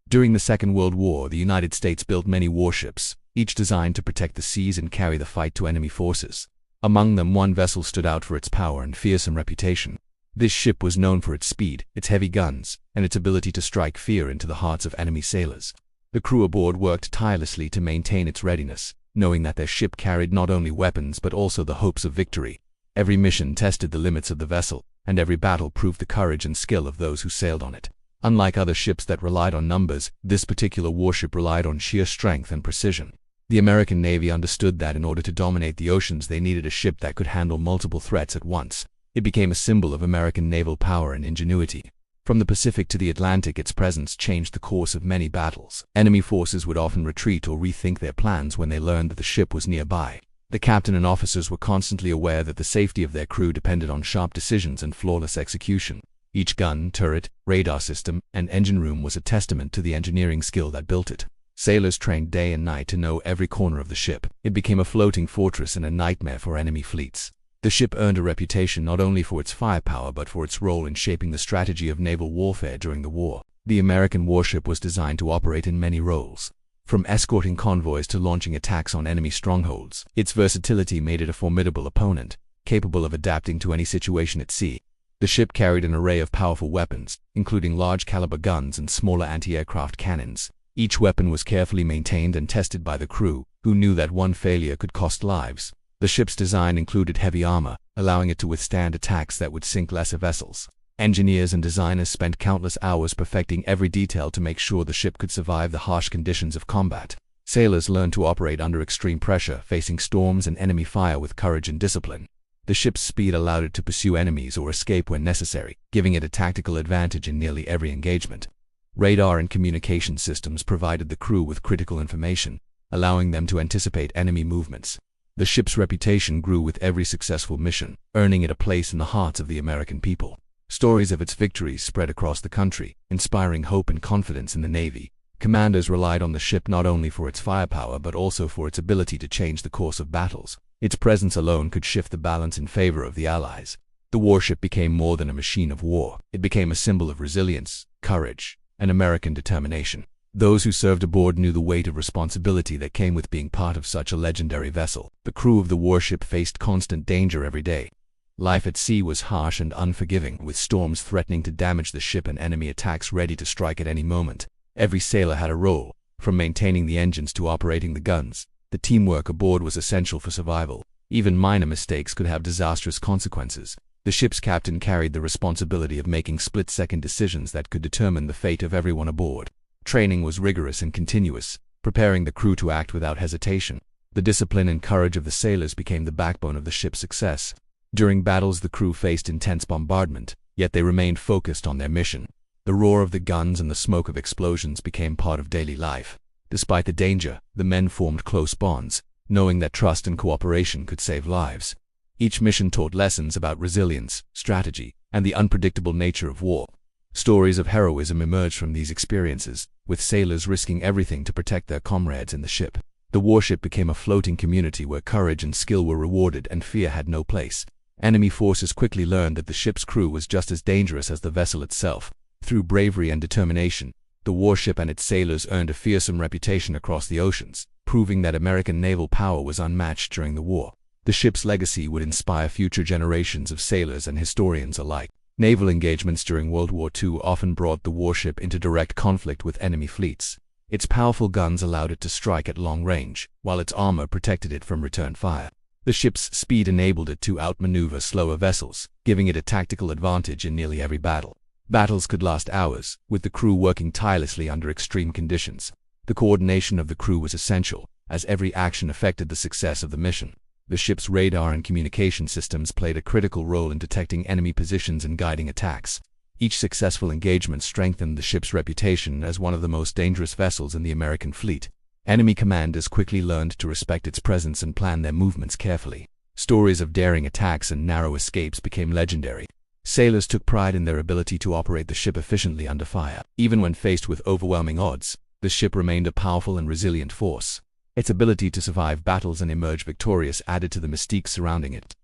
During the Second World War, the United States built many warships, each designed to protect the seas and carry the fight to enemy forces. Among them, one vessel stood out for its power and fearsome reputation. This ship was known for its speed, its heavy guns, and its ability to strike fear into the hearts of enemy sailors. The crew aboard worked tirelessly to maintain its readiness, knowing that their ship carried not only weapons but also the hopes of victory. Every mission tested the limits of the vessel, and every battle proved the courage and skill of those who sailed on it. Unlike other ships that relied on numbers, this particular warship relied on sheer strength and precision. The American Navy understood that in order to dominate the oceans, they needed a ship that could handle multiple threats at once. It became a symbol of American naval power and ingenuity. From the Pacific to the Atlantic, its presence changed the course of many battles. Enemy forces would often retreat or rethink their plans when they learned that the ship was nearby. The captain and officers were constantly aware that the safety of their crew depended on sharp decisions and flawless execution. Each gun, turret, radar system, and engine room was a testament to the engineering skill that built it. Sailors trained day and night to know every corner of the ship. It became a floating fortress and a nightmare for enemy fleets. The ship earned a reputation not only for its firepower but for its role in shaping the strategy of naval warfare during the war. The American warship was designed to operate in many roles, from escorting convoys to launching attacks on enemy strongholds. Its versatility made it a formidable opponent, capable of adapting to any situation at sea. The ship carried an array of powerful weapons, including large-caliber guns and smaller anti-aircraft cannons. Each weapon was carefully maintained and tested by the crew, who knew that one failure could cost lives. The ship's design included heavy armor, allowing it to withstand attacks that would sink lesser vessels. Engineers and designers spent countless hours perfecting every detail to make sure the ship could survive the harsh conditions of combat. Sailors learned to operate under extreme pressure, facing storms and enemy fire with courage and discipline. The ship's speed allowed it to pursue enemies or escape when necessary, giving it a tactical advantage in nearly every engagement. Radar and communication systems provided the crew with critical information, allowing them to anticipate enemy movements. The ship's reputation grew with every successful mission, earning it a place in the hearts of the American people. Stories of its victories spread across the country, inspiring hope and confidence in the Navy. Commanders relied on the ship not only for its firepower but also for its ability to change the course of battles. Its presence alone could shift the balance in favor of the Allies. The warship became more than a machine of war. It became a symbol of resilience, courage, and American determination. Those who served aboard knew the weight of responsibility that came with being part of such a legendary vessel. The crew of the warship faced constant danger every day. Life at sea was harsh and unforgiving, with storms threatening to damage the ship and enemy attacks ready to strike at any moment. Every sailor had a role, from maintaining the engines to operating the guns. The teamwork aboard was essential for survival. Even minor mistakes could have disastrous consequences. The ship's captain carried the responsibility of making split-second decisions that could determine the fate of everyone aboard. Training was rigorous and continuous, preparing the crew to act without hesitation. The discipline and courage of the sailors became the backbone of the ship's success. During battles, the crew faced intense bombardment, yet they remained focused on their mission. The roar of the guns and the smoke of explosions became part of daily life. Despite the danger, the men formed close bonds, knowing that trust and cooperation could save lives. Each mission taught lessons about resilience, strategy, and the unpredictable nature of war. Stories of heroism emerged from these experiences, with sailors risking everything to protect their comrades in the ship. The warship became a floating community where courage and skill were rewarded and fear had no place. Enemy forces quickly learned that the ship's crew was just as dangerous as the vessel itself. Through bravery and determination, the warship and its sailors earned a fearsome reputation across the oceans, proving that American naval power was unmatched during the war. The ship's legacy would inspire future generations of sailors and historians alike. Naval engagements during World War II often brought the warship into direct conflict with enemy fleets. Its powerful guns allowed it to strike at long range, while its armor protected it from return fire. The ship's speed enabled it to outmaneuver slower vessels, giving it a tactical advantage in nearly every battle. Battles could last hours, with the crew working tirelessly under extreme conditions. The coordination of the crew was essential, as every action affected the success of the mission. The ship's radar and communication systems played a critical role in detecting enemy positions and guiding attacks. Each successful engagement strengthened the ship's reputation as one of the most dangerous vessels in the American fleet. Enemy commanders quickly learned to respect its presence and plan their movements carefully. Stories of daring attacks and narrow escapes became legendary. Sailors took pride in their ability to operate the ship efficiently under fire. Even when faced with overwhelming odds, the ship remained a powerful and resilient force. Its ability to survive battles and emerge victorious added to the mystique surrounding it.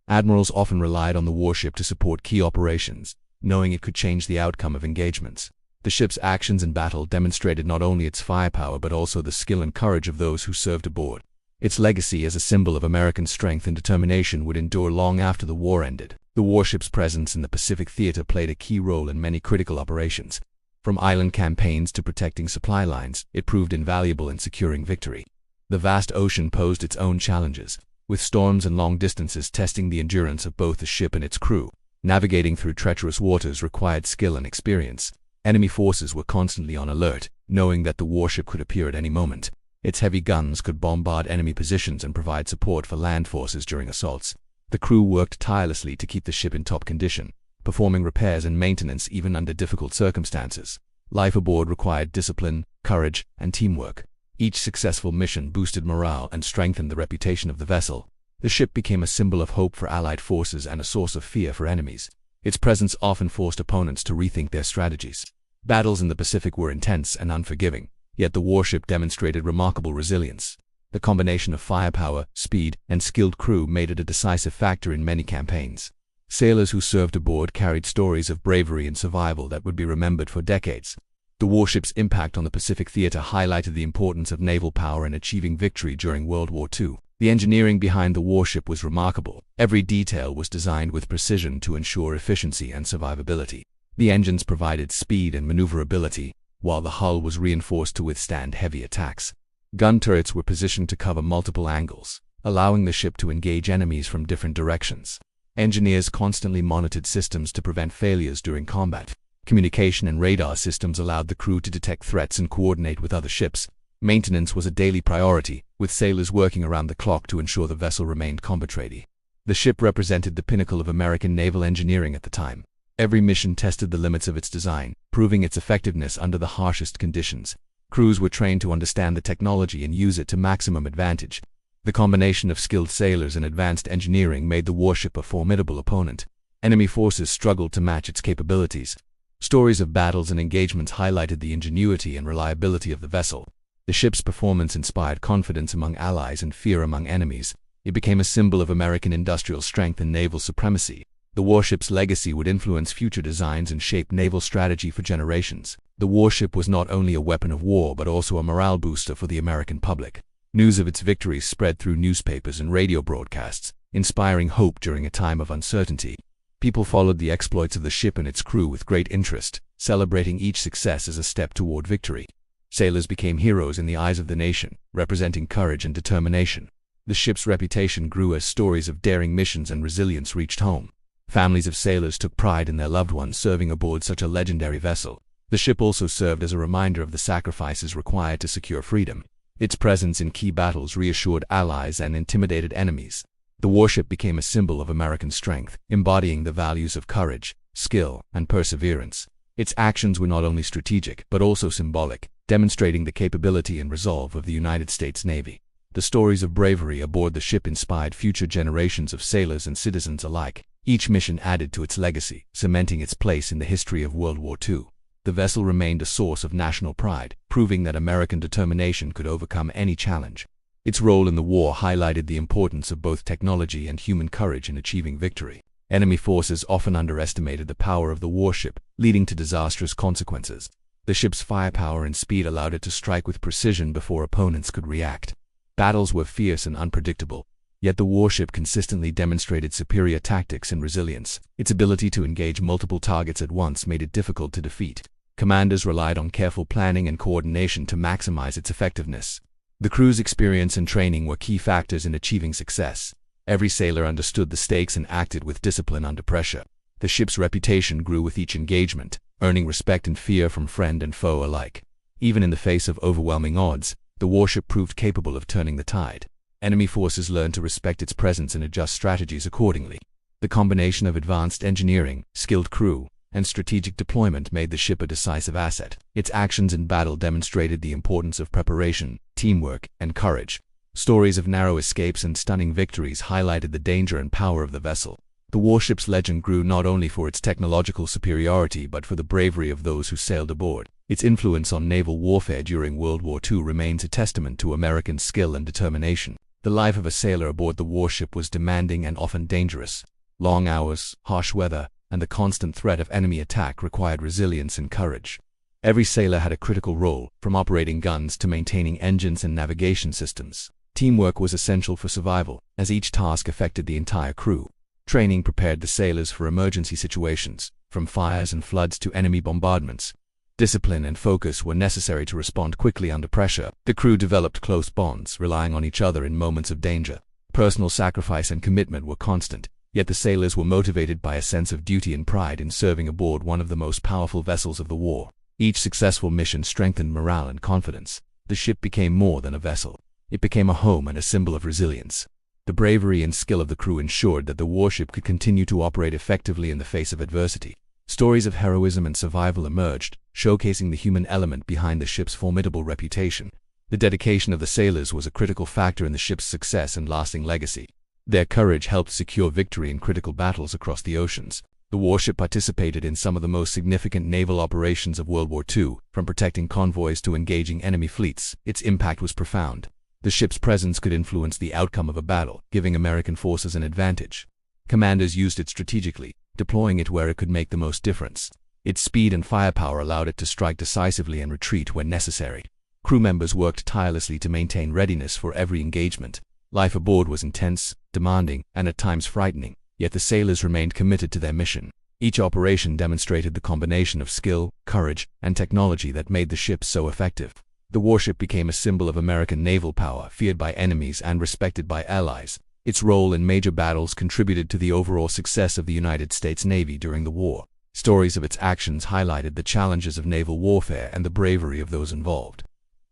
Admirals often relied on the warship to support key operations, knowing it could change the outcome of engagements. The ship's actions in battle demonstrated not only its firepower but also the skill and courage of those who served aboard. Its legacy as a symbol of American strength and determination would endure long after the war ended. The warship's presence in the Pacific theater played a key role in many critical operations. From island campaigns to protecting supply lines, it proved invaluable in securing victory. The vast ocean posed its own challenges, with storms and long distances testing the endurance of both the ship and its crew. Navigating through treacherous waters required skill and experience. Enemy forces were constantly on alert, knowing that the warship could appear at any moment. Its heavy guns could bombard enemy positions and provide support for land forces during assaults. The crew worked tirelessly to keep the ship in top condition, performing repairs and maintenance even under difficult circumstances. Life aboard required discipline, courage, and teamwork. Each successful mission boosted morale and strengthened the reputation of the vessel. The ship became a symbol of hope for Allied forces and a source of fear for enemies. Its presence often forced opponents to rethink their strategies. Battles in the Pacific were intense and unforgiving, yet the warship demonstrated remarkable resilience. The combination of firepower, speed, and skilled crew made it a decisive factor in many campaigns. Sailors who served aboard carried stories of bravery and survival that would be remembered for decades. The warship's impact on the Pacific theater highlighted the importance of naval power in achieving victory during World War II. The engineering behind the warship was remarkable. Every detail was designed with precision to ensure efficiency and survivability. The engines provided speed and maneuverability, while the hull was reinforced to withstand heavy attacks. Gun turrets were positioned to cover multiple angles, allowing the ship to engage enemies from different directions. Engineers constantly monitored systems to prevent failures during combat. Communication and radar systems allowed the crew to detect threats and coordinate with other ships. Maintenance was a daily priority, with sailors working around the clock to ensure the vessel remained combat-ready. The ship represented the pinnacle of American naval engineering at the time. Every mission tested the limits of its design, proving its effectiveness under the harshest conditions. Crews were trained to understand the technology and use it to maximum advantage. The combination of skilled sailors and advanced engineering made the warship a formidable opponent. Enemy forces struggled to match its capabilities. Stories of battles and engagements highlighted the ingenuity and reliability of the vessel. The ship's performance inspired confidence among allies and fear among enemies. It became a symbol of American industrial strength and naval supremacy. The warship's legacy would influence future designs and shape naval strategy for generations. The warship was not only a weapon of war but also a morale booster for the American public. News of its victories spread through newspapers and radio broadcasts, inspiring hope during a time of uncertainty. People followed the exploits of the ship and its crew with great interest, celebrating each success as a step toward victory. Sailors became heroes in the eyes of the nation, representing courage and determination. The ship's reputation grew as stories of daring missions and resilience reached home. Families of sailors took pride in their loved ones serving aboard such a legendary vessel. The ship also served as a reminder of the sacrifices required to secure freedom. Its presence in key battles reassured allies and intimidated enemies. The warship became a symbol of American strength, embodying the values of courage, skill, and perseverance. Its actions were not only strategic but also symbolic, demonstrating the capability and resolve of the United States Navy. The stories of bravery aboard the ship inspired future generations of sailors and citizens alike. Each mission added to its legacy, cementing its place in the history of World War II. The vessel remained a source of national pride, proving that American determination could overcome any challenge. Its role in the war highlighted the importance of both technology and human courage in achieving victory. Enemy forces often underestimated the power of the warship, leading to disastrous consequences. The ship's firepower and speed allowed it to strike with precision before opponents could react. Battles were fierce and unpredictable, yet the warship consistently demonstrated superior tactics and resilience. Its ability to engage multiple targets at once made it difficult to defeat. Commanders relied on careful planning and coordination to maximize its effectiveness. The crew's experience and training were key factors in achieving success. Every sailor understood the stakes and acted with discipline under pressure. The ship's reputation grew with each engagement, earning respect and fear from friend and foe alike. Even in the face of overwhelming odds, the warship proved capable of turning the tide. Enemy forces learned to respect its presence and adjust strategies accordingly. The combination of advanced engineering, skilled crew, and strategic deployment made the ship a decisive asset. Its actions in battle demonstrated the importance of preparation, teamwork, and courage. Stories of narrow escapes and stunning victories highlighted the danger and power of the vessel. The warship's legend grew not only for its technological superiority but for the bravery of those who sailed aboard. Its influence on naval warfare during World War II remains a testament to American skill and determination. The life of a sailor aboard the warship was demanding and often dangerous. Long hours, harsh weather, and the constant threat of enemy attack required resilience and courage. Every sailor had a critical role, from operating guns to maintaining engines and navigation systems. Teamwork was essential for survival, as each task affected the entire crew. Training prepared the sailors for emergency situations, from fires and floods to enemy bombardments. Discipline and focus were necessary to respond quickly under pressure. The crew developed close bonds, relying on each other in moments of danger. Personal sacrifice and commitment were constant, yet the sailors were motivated by a sense of duty and pride in serving aboard one of the most powerful vessels of the war. Each successful mission strengthened morale and confidence. The ship became more than a vessel. It became a home and a symbol of resilience. The bravery and skill of the crew ensured that the warship could continue to operate effectively in the face of adversity. Stories of heroism and survival emerged, showcasing the human element behind the ship's formidable reputation. The dedication of the sailors was a critical factor in the ship's success and lasting legacy. Their courage helped secure victory in critical battles across the oceans. The warship participated in some of the most significant naval operations of World War II, from protecting convoys to engaging enemy fleets. Its impact was profound. The ship's presence could influence the outcome of a battle, giving American forces an advantage. Commanders used it strategically, deploying it where it could make the most difference. Its speed and firepower allowed it to strike decisively and retreat when necessary. Crew members worked tirelessly to maintain readiness for every engagement. Life aboard was intense, demanding, and at times frightening, yet the sailors remained committed to their mission. Each operation demonstrated the combination of skill, courage, and technology that made the ship so effective. The warship became a symbol of American naval power, feared by enemies and respected by allies. Its role in major battles contributed to the overall success of the United States Navy during the war. Stories of its actions highlighted the challenges of naval warfare and the bravery of those involved.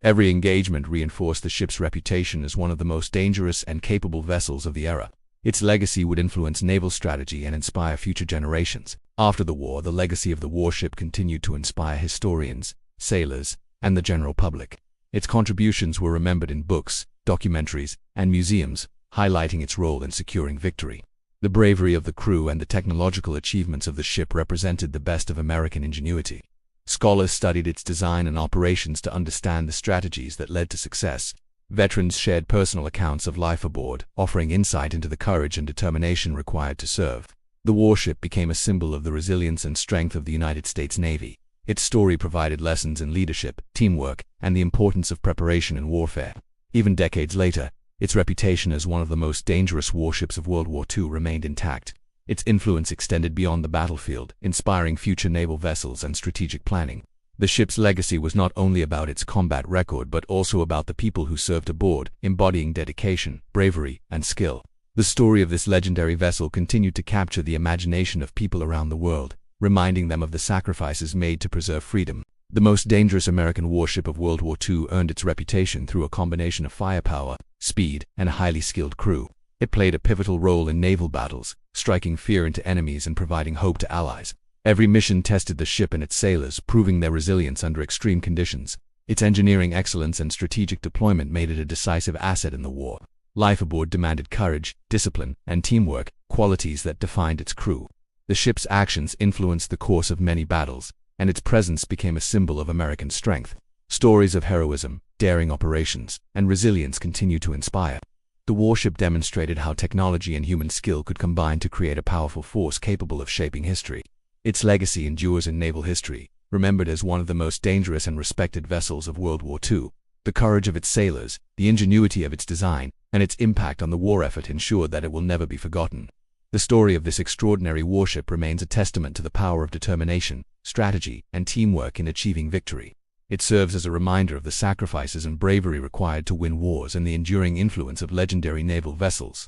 Every engagement reinforced the ship's reputation as one of the most dangerous and capable vessels of the era. Its legacy would influence naval strategy and inspire future generations. After the war, the legacy of the warship continued to inspire historians, sailors, and the general public. Its contributions were remembered in books, documentaries, and museums, highlighting its role in securing victory. The bravery of the crew and the technological achievements of the ship represented the best of American ingenuity. Scholars studied its design and operations to understand the strategies that led to success. Veterans shared personal accounts of life aboard, offering insight into the courage and determination required to serve. The warship became a symbol of the resilience and strength of the United States Navy. Its story provided lessons in leadership, teamwork, and the importance of preparation in warfare. Even decades later, its reputation as one of the most dangerous warships of World War II remained intact. Its influence extended beyond the battlefield, inspiring future naval vessels and strategic planning. The ship's legacy was not only about its combat record but also about the people who served aboard, embodying dedication, bravery, and skill. The story of this legendary vessel continued to capture the imagination of people around the world, reminding them of the sacrifices made to preserve freedom. The most dangerous American warship of World War II earned its reputation through a combination of firepower, speed, and a highly skilled crew. It played a pivotal role in naval battles, striking fear into enemies and providing hope to allies. Every mission tested the ship and its sailors, proving their resilience under extreme conditions. Its engineering excellence and strategic deployment made it a decisive asset in the war. Life aboard demanded courage, discipline, and teamwork, qualities that defined its crew. The ship's actions influenced the course of many battles, and its presence became a symbol of American strength. Stories of heroism, daring operations, and resilience continue to inspire. The warship demonstrated how technology and human skill could combine to create a powerful force capable of shaping history. Its legacy endures in naval history, remembered as one of the most dangerous and respected vessels of World War II. The courage of its sailors, the ingenuity of its design, and its impact on the war effort ensured that it will never be forgotten. The story of this extraordinary warship remains a testament to the power of determination, strategy, and teamwork in achieving victory. It serves as a reminder of the sacrifices and bravery required to win wars and the enduring influence of legendary naval vessels.